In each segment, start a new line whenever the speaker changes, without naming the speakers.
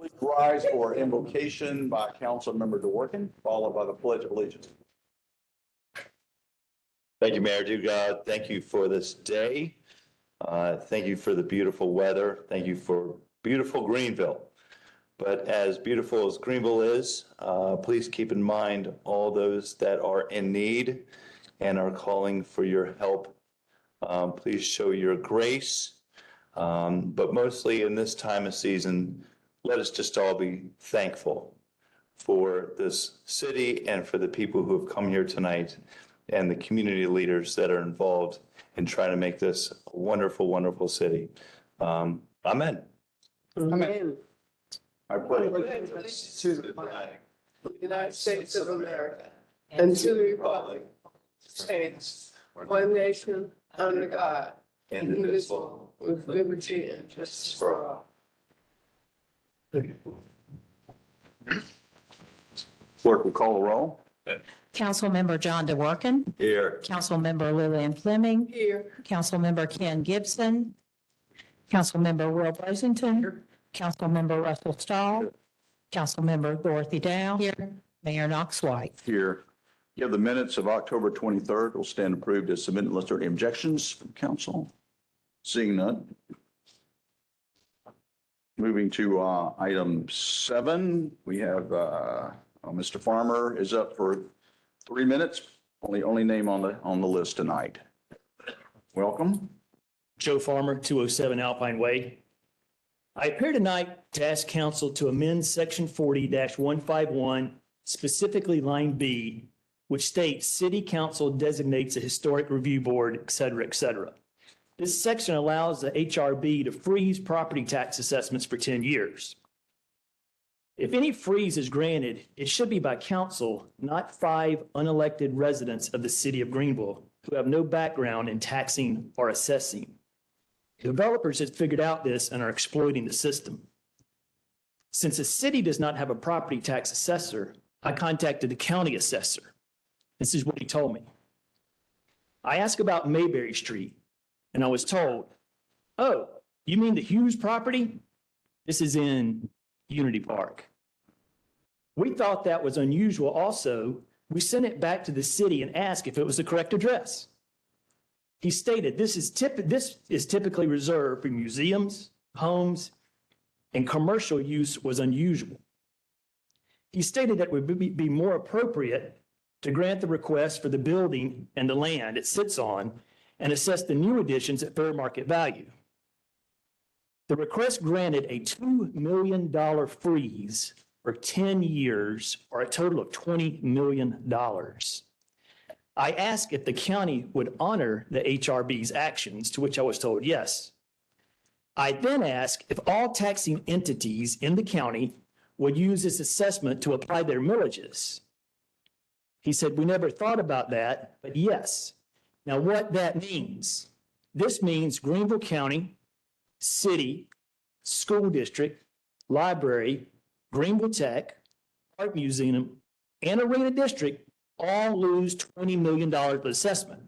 Please rise for invocation by Councilmember DeWorke, followed by the Pledge of Allegiance.
Thank you, Mayor. Dear God, thank you for this day. Thank you for the beautiful weather. Thank you for beautiful Greenville. But as beautiful as Greenville is, please keep in mind all those that are in need and are calling for your help. Please show your grace. But mostly in this time of season, let us just all be thankful for this city and for the people who have come here tonight and the community leaders that are involved in trying to make this a wonderful, wonderful city. Amen.
Amen.
I pledge
allegiance to the flag of the United States of America and to the republic that stands one nation under God, indivisible, with liberty and justice for all.
Clerk will call the roll.
Councilmember John DeWorke,
Here.
Councilmember Lillian Fleming,
Here.
Councilmember Ken Gibson, Councilmember Will Brazington, Councilmember Russell Stahl, Councilmember Dorothy Dow. Here. Mayor Knox White.
Here. You have the minutes of October 23rd will stand approved as submitted unless there are any objections from council. Seeing none. Moving to item 7, we have Mr. Farmer is up for 3 minutes. Only name on the list tonight. Welcome.
Joe Farmer, 207 Alpine Way. I appear tonight to ask council to amend section 40-151, specifically line B, which states city council designates a historic review board, et cetera, et cetera. This section allows the HRB to freeze property tax assessments for 10 years. If any freeze is granted, it should be by council, not 5 unelected residents of the city of Greenville who have no background in taxing or assessing. Developers have figured out this and are exploiting the system. Since the city does not have a property tax assessor, I contacted the county assessor. This is what he told me. I asked about Mayberry Street, and I was told, oh, you mean the Hughes property? This is in Unity Park. We thought that was unusual also. We sent it back to the city and asked if it was the correct address. He stated this is typically reserved for museums, homes, and commercial use was unusual. He stated that it would be more appropriate to grant the request for the building and the land it sits on and assess the new additions at fair market value. The request granted a $2 million freeze for 10 years, or a total of $20 million. I asked if the county would honor the HRB's actions, to which I was told yes. I then asked if all taxing entities in the county would use this assessment to apply their millages. He said, we never thought about that, but yes. Now what that means, this means Greenville County, city, school district, library, Greenville Tech, Art Museum, and Arena District all lose $20 million of assessment.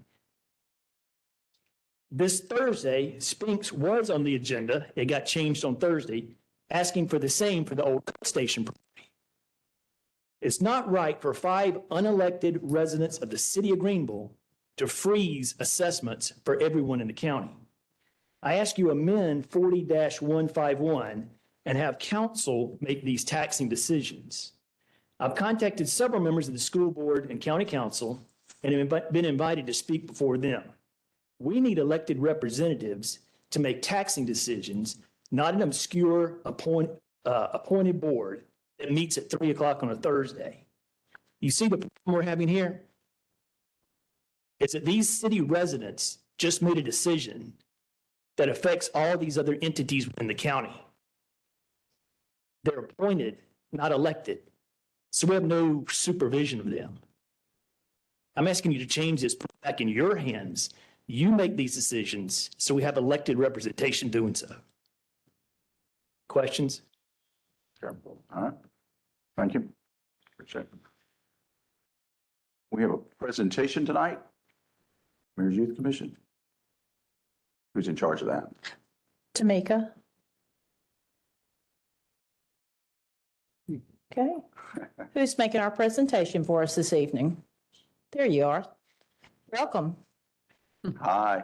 This Thursday, Spinks was on the agenda. It got changed on Thursday, asking for the same for the old station property. It's not right for 5 unelected residents of the city of Greenville to freeze assessments for everyone in the county. I ask you amend 40-151 and have council make these taxing decisions. I've contacted several members of the school board and county council and have been invited to speak before them. We need elected representatives to make taxing decisions, not an obscure appointed board that meets at 3 o'clock on a Thursday. You see the problem we're having here? It's that these city residents just made a decision that affects all these other entities within the county. They're appointed, not elected. So we have no supervision of them. I'm asking you to change this, put it back in your hands. You make these decisions so we have elected representation doing so. Questions?
Sure. All right. Thank you. Appreciate it. We have a presentation tonight. Mayor's Youth Commission. Who's in charge of that?
Tamika. Okay. Who's making our presentation for us this evening? There you are. Welcome.
Hi.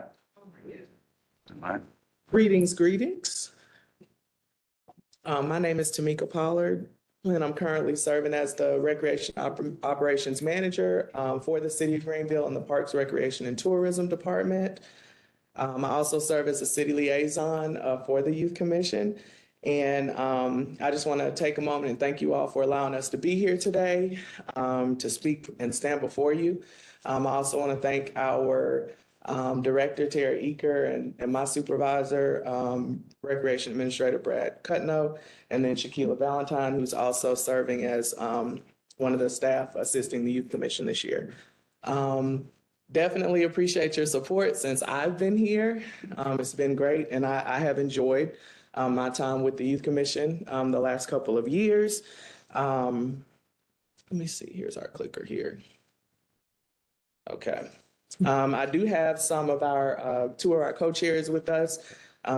Hi.
Greetings, greetings. My name is Tamika Pollard, and I'm currently serving as the Recreation Operations Manager for the City of Greenville in the Parks, Recreation, and Tourism Department. I also serve as a city liaison for the Youth Commission. And I just want to take a moment and thank you all for allowing us to be here today to speak and stand before you. I also want to thank our Director Terry Eaker and my supervisor, Recreation Administrator Brad Cutno, and then Shaquila Valentine, who's also serving as one of the staff assisting the Youth Commission this year. Definitely appreciate your support since I've been here. It's been great, and I have enjoyed my time with the Youth Commission the last couple of years. Let me see, here's our clicker here. Okay. I do have some of our, two of our co-chairs with us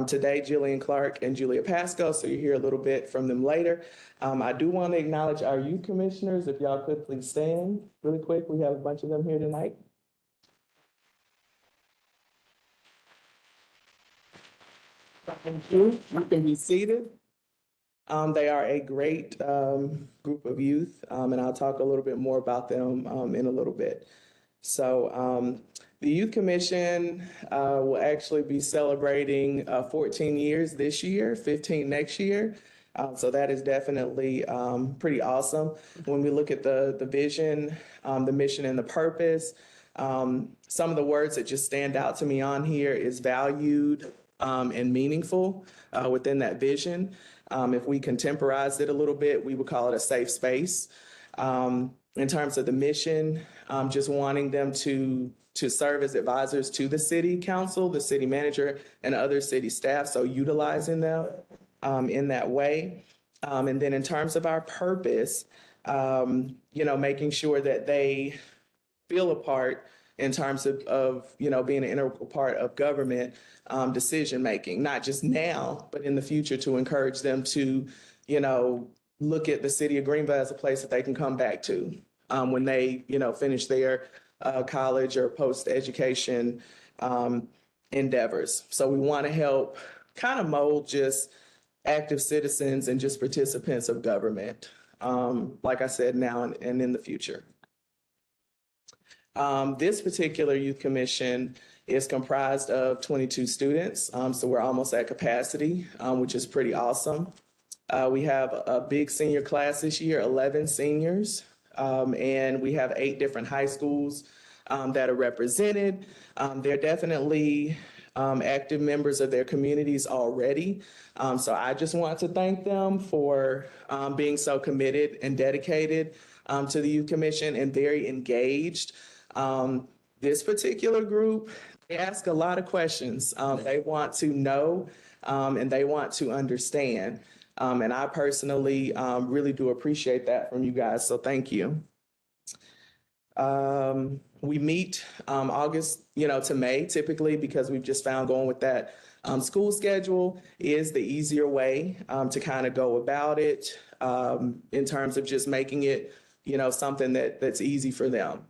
today, Jillian Clark and Julia Pasco, so you hear a little bit from them later. I do want to acknowledge our youth commissioners. If y'all could please stand really quick. We have a bunch of them here tonight. Thank you. You can be seated. They are a great group of youth, and I'll talk a little bit more about them in a little bit. So the Youth Commission will actually be celebrating 14 years this year, 15 next year. So that is definitely pretty awesome. When we look at the vision, the mission, and the purpose, some of the words that just stand out to me on here is valued and meaningful within that vision. If we contemporize it a little bit, we would call it a safe space. In terms of the mission, just wanting them to serve as advisors to the city council, the city manager, and other city staff, so utilizing them in that way. And then in terms of our purpose, making sure that they feel a part in terms of being an integral part of government decision-making, not just now, but in the future, to encourage them to, look at the city of Greenville as a place that they can come back to when they, finish their college or post-education endeavors. So we want to help kind of mold just active citizens and just participants of government, like I said, now and in the future. This particular youth commission is comprised of 22 students, so we're almost at capacity, which is pretty awesome. We have a big senior class this year, 11 seniors, and we have 8 different high schools that are represented. They're definitely active members of their communities already. So I just want to thank them for being so committed and dedicated to the Youth Commission and very engaged. This particular group, they ask a lot of questions. They want to know and they want to understand. And I personally really do appreciate that from you guys, so thank you. We meet August, to May typically, because we've just found going with that school schedule is the easier way to kind of go about it in terms of just making it, something that's easy for them.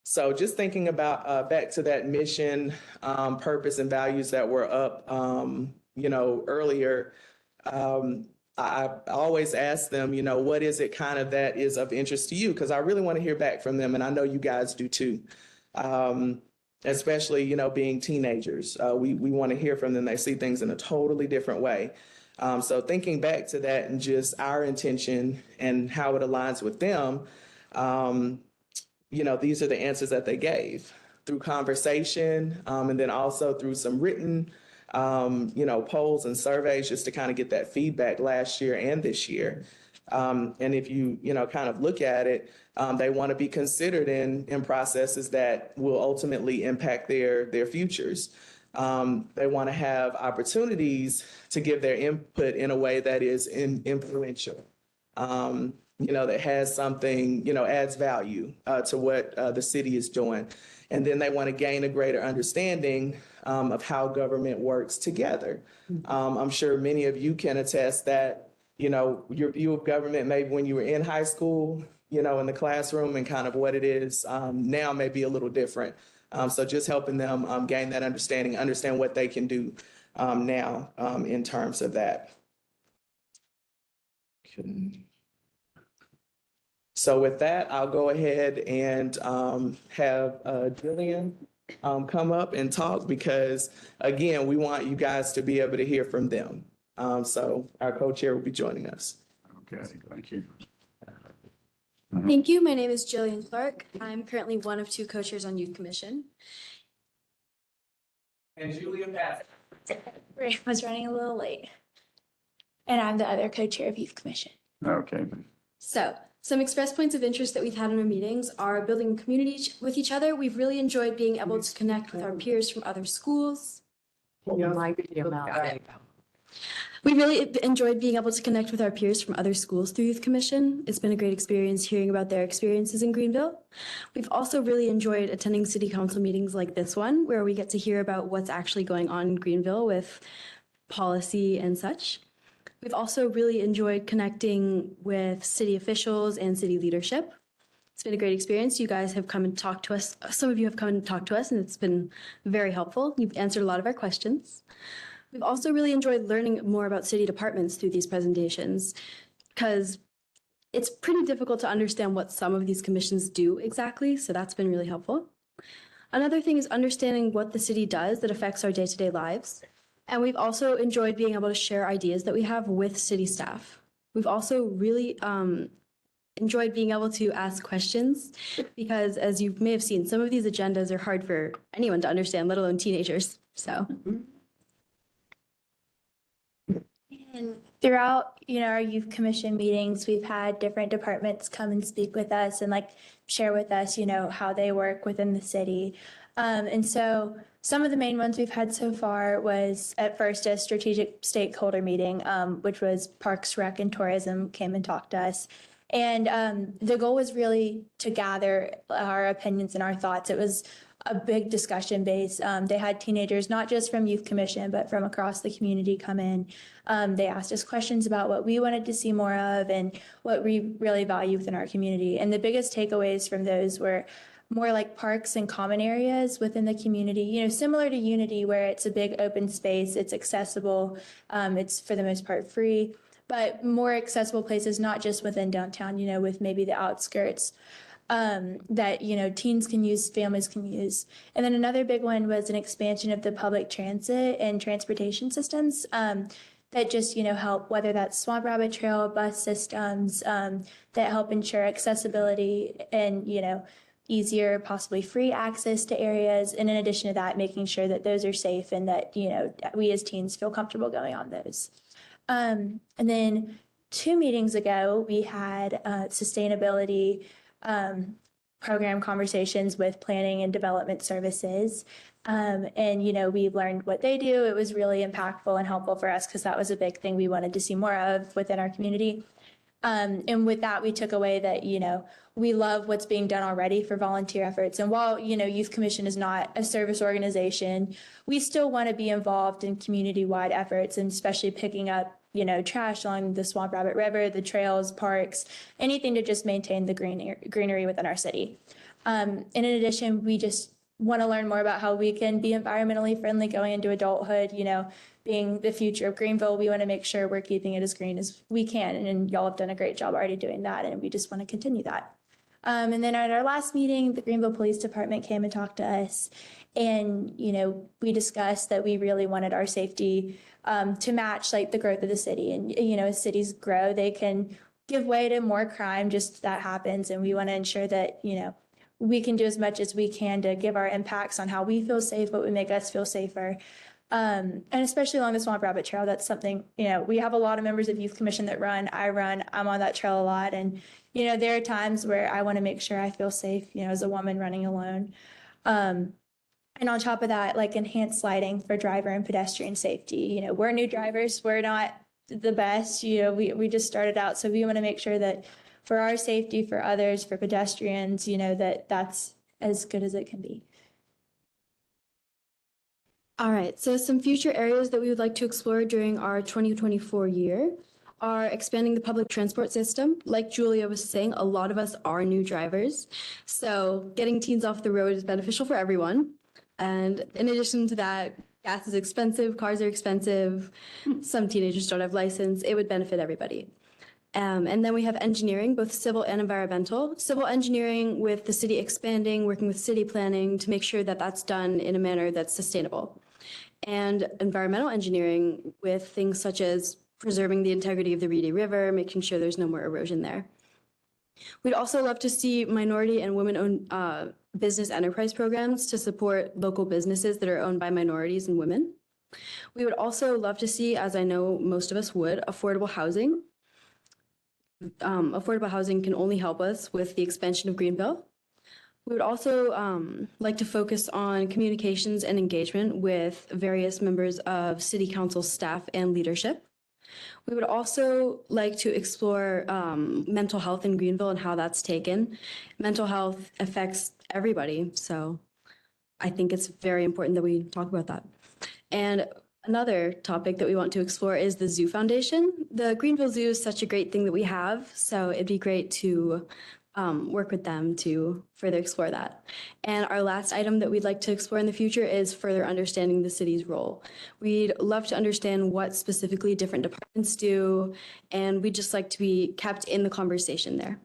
So just thinking about back to that mission, purpose, and values that were up, earlier, I always ask them, what is it kind of that is of interest to you? Because I really want to hear back from them, and I know you guys do too. Especially, being teenagers, we want to hear from them. They see things in a totally different way. So thinking back to that and just our intention and how it aligns with them, these are the answers that they gave through conversation, and then also through some written polls and surveys just to kind of get that feedback last year and this year. And if you, kind of look at it, they want to be considered in processes that will ultimately impact their futures. They want to have opportunities to give their input in a way that is influential, that has something, adds value to what the city is doing. And then they want to gain a greater understanding of how government works together. I'm sure many of you can attest that, your view of government, maybe when you were in high school, in the classroom, and kind of what it is now may be a little different. So just helping them gain that understanding, understand what they can do now in terms of that. So with that, I'll go ahead and have Jillian come up and talk, because again, we want you guys to be able to hear from them. So our co-chair will be joining us.
Okay, thank you.
Thank you. My name is Jillian Clark. I'm currently one of 2 co-chairs on Youth Commission.
And Julia Patrick.
I was running a little late. And I'm the other co-chair of Youth Commission.
Okay,
So, some express points of interest that we've had in our meetings are building community with each other. We've really enjoyed being able to connect with our peers from other schools. We really enjoyed being able to connect with our peers from other schools through Youth Commission. It's been a great experience hearing about their experiences in Greenville. We've also really enjoyed attending city council meetings like this one, where we get to hear about what's actually going on in Greenville with policy and such. We've also really enjoyed connecting with city officials and city leadership. It's been a great experience. You guys have come and talked to us. Some of you have come and talked to us, and it's been very helpful. You've answered a lot of our questions. We've also really enjoyed learning more about city departments through these presentations, because it's pretty difficult to understand what some of these commissions do exactly, so that's been really helpful. Another thing is understanding what the city does that affects our day-to-day lives. And we've also enjoyed being able to share ideas that we have with city staff. We've also really enjoyed being able to ask questions, because as you may have seen, some of these agendas are hard for anyone to understand, let alone teenagers. So.
And throughout, our Youth Commission meetings, we've had different departments come and speak with us and share with us, how they work within the city. And so some of the main ones we've had so far was at first a strategic stakeholder meeting, which was Parks, Rec, and Tourism came and talked to us. And the goal was really to gather our opinions and our thoughts. It was a big discussion base. They had teenagers, not just from Youth Commission, but from across the community come in. They asked us questions about what we wanted to see more of and what we really value within our community. And the biggest takeaways from those were more like parks and common areas within the community, similar to Unity, where it's a big open space, it's accessible, it's for the most part free, but more accessible places, not just within downtown, with maybe the outskirts. That, teens can use, families can use. And then another big one was an expansion of the public transit and transportation systems that just, help, whether that's Swamp Rabbit Trail, bus systems that help ensure accessibility and, easier, possibly free access to areas. And in addition to that, making sure that those are safe and that, we as teens feel comfortable going on those. And then 2 meetings ago, we had sustainability program conversations with planning and development services. And, we learned what they do. It was really impactful and helpful for us because that was a big thing we wanted to see more of within our community. And with that, we took away that, we love what's being done already for volunteer efforts. And while, Youth Commission is not a service organization, we still want to be involved in community-wide efforts, and especially picking up, trash along the Swamp Rabbit River, the trails, parks, anything to just maintain the greenery within our city. And in addition, we just want to learn more about how we can be environmentally friendly going into adulthood, being the future of Greenville. We want to make sure we're keeping it as green as we can. And y'all have done a great job already doing that. And we just want to continue that. And then at our last meeting, the Greenville Police Department came and talked to us. And, we discussed that we really wanted our safety to match the growth of the city. And, as cities grow, they can give way to more crime, just that happens. And we want to ensure that, we can do as much as we can to give our impacts on how we feel safe, what would make us feel safer. And especially along the Swamp Rabbit Trail, that's something, we have a lot of members of Youth Commission that run, I'm on that trail a lot. And, there are times where I want to make sure I feel safe, as a woman running alone. And on top of that, enhanced lighting for driver and pedestrian safety. We're new drivers, we're not the best, we just started out. So we want to make sure that for our safety, for others, for pedestrians, that's as good as it can be.
All right, so some future areas that we would like to explore during our 2024 year are expanding the public transport system. Like Julia was saying, a lot of us are new drivers. So getting teens off the road is beneficial for everyone. And in addition to that, gas is expensive, cars are expensive. Some teenagers don't have license. It would benefit everybody. And then we have engineering, both civil and environmental. Civil engineering with the city expanding, working with city planning to make sure that that's done in a manner that's sustainable. And environmental engineering with things such as preserving the integrity of the Reedy River, making sure there's no more erosion there. We'd also love to see minority and women-owned business enterprise programs to support local businesses that are owned by minorities and women. We would also love to see, as I know most of us would, affordable housing. Affordable housing can only help us with the expansion of Greenville. We would also like to focus on communications and engagement with various members of City Council staff and leadership. We would also like to explore mental health in Greenville and how that's taken. Mental health affects everybody, so I think it's very important that we talk about that. And another topic that we want to explore is the Zoo Foundation. The Greenville Zoo is such a great thing that we have, so it'd be great to work with them to further explore that. And our last item that we'd like to explore in the future is further understanding the city's role. We'd love to understand what specifically different departments do, and we'd just like to be kept in the conversation there.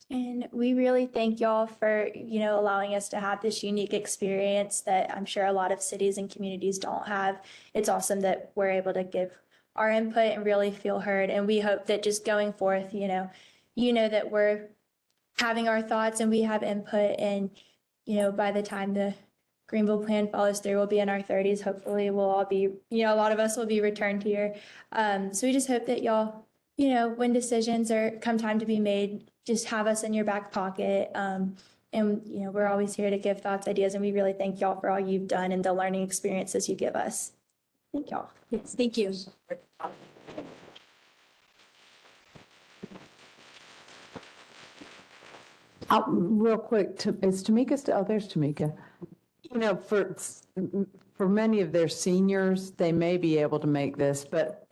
And we really thank y'all for, allowing us to have this unique experience that I'm sure a lot of cities and communities don't have. It's awesome that we're able to give our input and really feel heard. And we hope that just going forth, that we're having our thoughts and we have input. And, by the time the Greenville plan follows through, we'll be in our 30s. Hopefully we'll all be, a lot of us will be returned here. So we just hope that y'all, when decisions come time to be made, just have us in your back pocket. And, we're always here to give thoughts, ideas, and we really thank y'all for all you've done and the learning experiences you give us. Thank y'all.
Yes, thank you.
Real quick, is Tamika still, oh, there's Tamika. For many of their seniors, they may be able to make this, but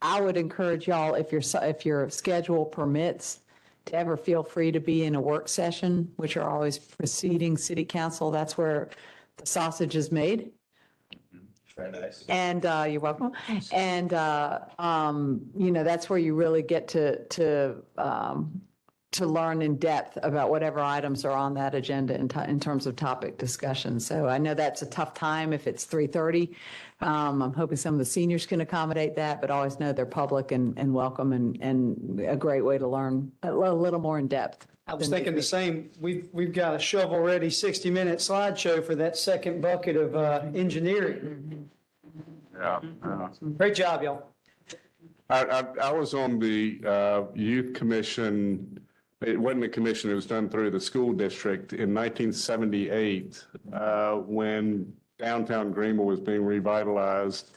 I would encourage y'all, if your schedule permits, to ever feel free to be in a work session, which are always preceding city council. That's where the sausage is made.
Very nice.
And you're welcome. And, that's where you really get to learn in depth about whatever items are on that agenda in terms of topic discussion. So I know that's a tough time if it's 3:30. I'm hoping some of the seniors can accommodate that, but always know they're public and welcome and a great way to learn a little more in depth.
I was thinking the same. We've got a shovel-ready 60-minute slideshow for that second bucket of engineering.
Yeah.
Great job, y'all.
I was on the youth commission. It wasn't a commission, it was done through the school district in 1978 when downtown Greenville was being revitalized.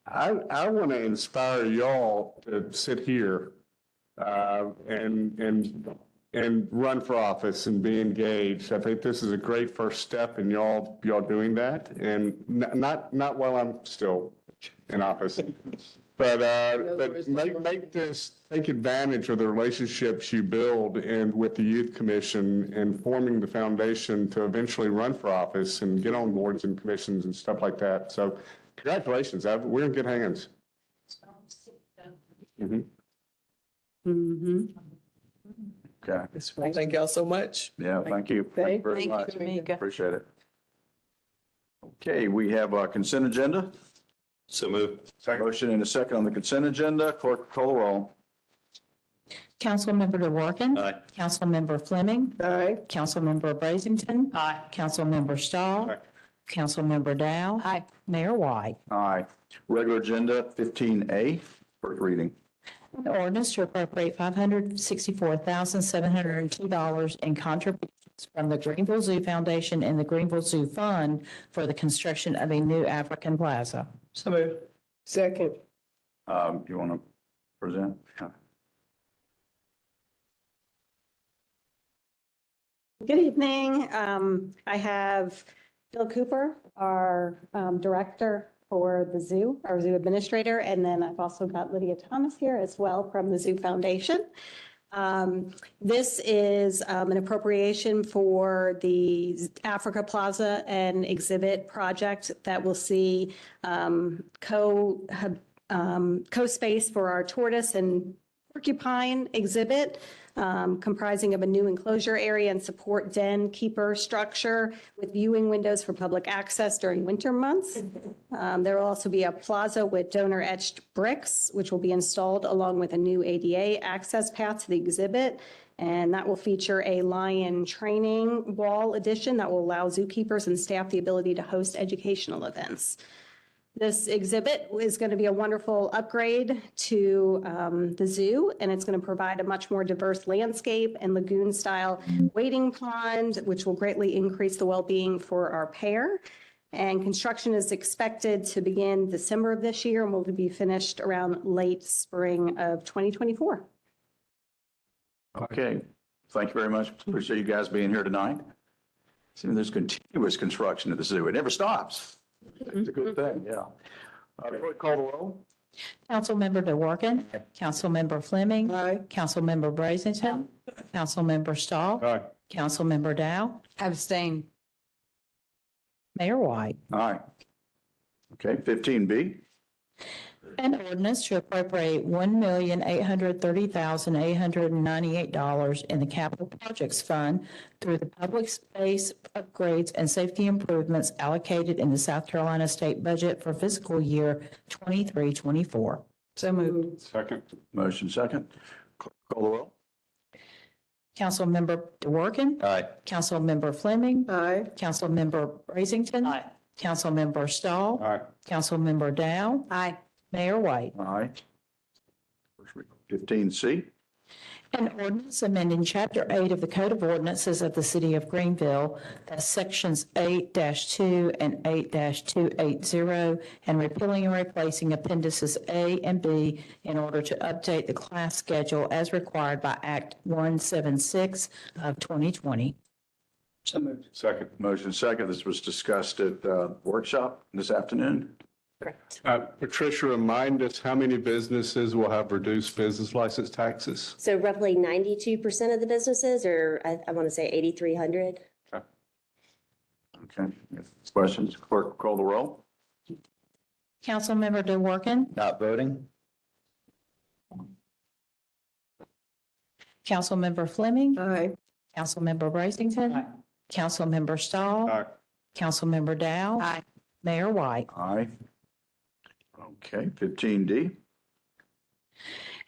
I want to inspire y'all to sit here and run for office and be engaged. I think this is a great first step in y'all doing that, and not while I'm still in office. But take advantage of the relationships you build with the youth commission and forming the foundation to eventually run for office and get on boards and commissions and stuff like that. So congratulations, we're in good hands.
Okay.
Thank y'all so much.
Yeah, thank you. Thank you very
Thank you,
much.
Tamika.
Appreciate it. Okay, we have a consent agenda.
So move.
Motion and a second on the consent agenda. Clerk, call the roll.
Councilmember DeWorke.
Aye.
Councilmember Fleming.
Aye.
Councilmember Brazington.
Aye.
Councilmember Stahl.
Aye.
Councilmember Dow.
Aye.
Mayor White.
Aye. Regular agenda 15A, first reading.
An ordinance to appropriate $564,702 in contributions from the Greenville Zoo Foundation and the Greenville Zoo Fund for the construction of a new African Plaza.
So moved.
Second.
You want to present?
Good evening. I have Bill Cooper, our Director for the zoo, our zoo administrator. And then I've also got Lydia Thomas here as well from the Zoo Foundation. This is an appropriation for the Africa Plaza and Exhibit project that will see co-space for our tortoise and porcupine exhibit, comprising of a new enclosure area and support den keeper structure with viewing windows for public access during winter months. There will also be a plaza with donor etched bricks, which will be installed along with a new ADA access path to the exhibit. And that will feature a lion training wall addition that will allow zookeepers and staff the ability to host educational events. This exhibit is going to be a wonderful upgrade to the zoo, and it's going to provide a much more diverse landscape and lagoon-style wading pond, which will greatly increase the well-being for our pair. And construction is expected to begin December of this year and will be finished around late spring of 2024.
Okay, thank you very much. Appreciate you guys being here tonight. See, there's continuous construction at the zoo. It never stops. It's a good thing, yeah. Clerk, call the roll.
Councilmember DeWorke, Councilmember Fleming,
Aye.
Councilmember Brazington, Councilmember Stahl,
Aye.
Councilmember Dow,
Abstain.
Mayor White.
Aye. Okay, 15B.
An ordinance to appropriate $1,830,898 in the Capital Projects Fund through the public space upgrades and safety improvements allocated in the South Carolina State Budget for fiscal year 23-24.
So moved.
Second.
Motion second. Call the roll.
Councilmember DeWorke,
Aye.
Councilmember Fleming,
Aye.
Councilmember Brazington,
Aye.
Councilmember Stahl,
Aye.
Councilmember Dow,
Aye.
Mayor White.
Aye. 15C.
An ordinance amending Chapter 8 of the Code of Ordinances of the City of Greenville, that's Sections 8-2 and 8-280, and repealing and replacing Appendices A and B in order to update the class schedule as required by Act 176 of 2020.
So moved.
Second.
Motion second. This was discussed at workshop this afternoon.
Correct.
Patricia, remind us how many businesses will have reduced business license taxes?
So roughly 92% of the businesses, or I want to say 8,300.
Okay. Questions? Clerk, call the roll.
Councilmember DeWorke,
Not voting?
Councilmember Fleming,
Aye.
Councilmember Brazington,
Aye.
Councilmember Stahl,
Aye.
Councilmember Dow,
Aye.
Mayor White.
Aye. Okay, 15D.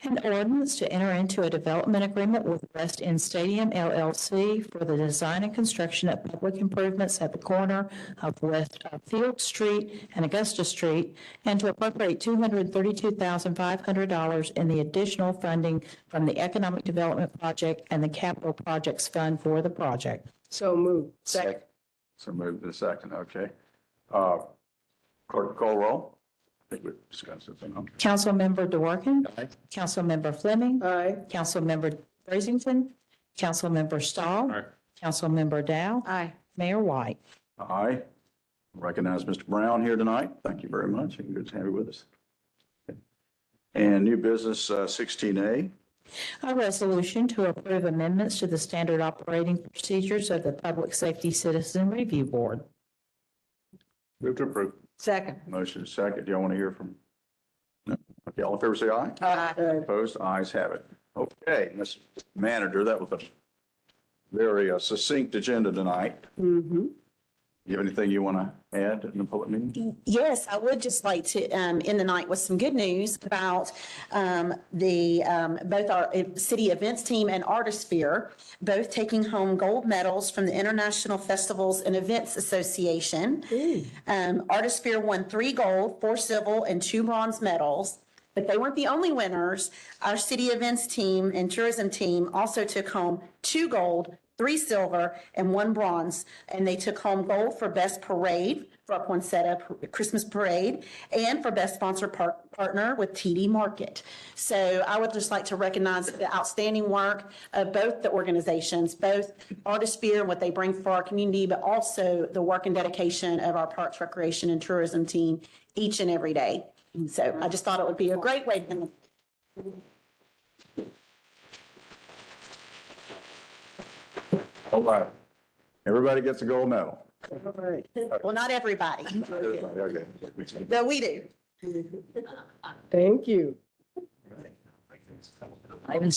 An ordinance to enter into a development agreement with West End Stadium LLC for the design and construction of public improvements at the corner of West Field Street and Augusta Street, and to appropriate $232,500 in the additional funding from the Economic Development Project and the Capital Projects Fund for the project.
So moved. Second.
So moved to second, okay. Clerk, call roll. I think we discussed it.
Councilmember DeWorke,
Aye.
Councilmember Fleming,
Aye.
Councilmember Brazington, Councilmember Stahl,
Aye.
Councilmember Dow,
Aye.
Mayor White.
Aye. Recognize Mr. Brown here tonight. Thank you very much. And good to have you with us. And new business 16A.
A resolution to approve amendments to the standard operating procedures of the Public Safety Citizen Review Board.
Move to approve.
Second.
Motion is second. Do y'all want to hear from? No? Okay, all in favor, say aye.
Aye.
Opposed? Ayes have it. Okay, Ms. Manager, that was a very succinct agenda tonight.
Mm-hmm.
You have anything you want to add in the public meeting?
Yes, I would just like to end the night with some good news about both our city events team and Artisphere, both taking home gold medals from the International Festivals and Events Association. Artisphere won 3 gold, 4 silver, and 2 bronze medals. But they weren't the only winners. Our city events team and tourism team also took home 2 gold,
3 silver, and 1 bronze. And they took home gold for best parade for Up Poinsettia Christmas Parade and for best sponsor partner with TD Market. So I would just like to recognize the outstanding work of both the organizations, both Artisphere and what they bring for our community, but also the work and dedication of our Parks, Recreation, and Tourism team each and every day. So I just thought it would be a great way to.
All right. Everybody gets a gold medal.
Well, not everybody,
Okay.
but we do.
Thank you.
I even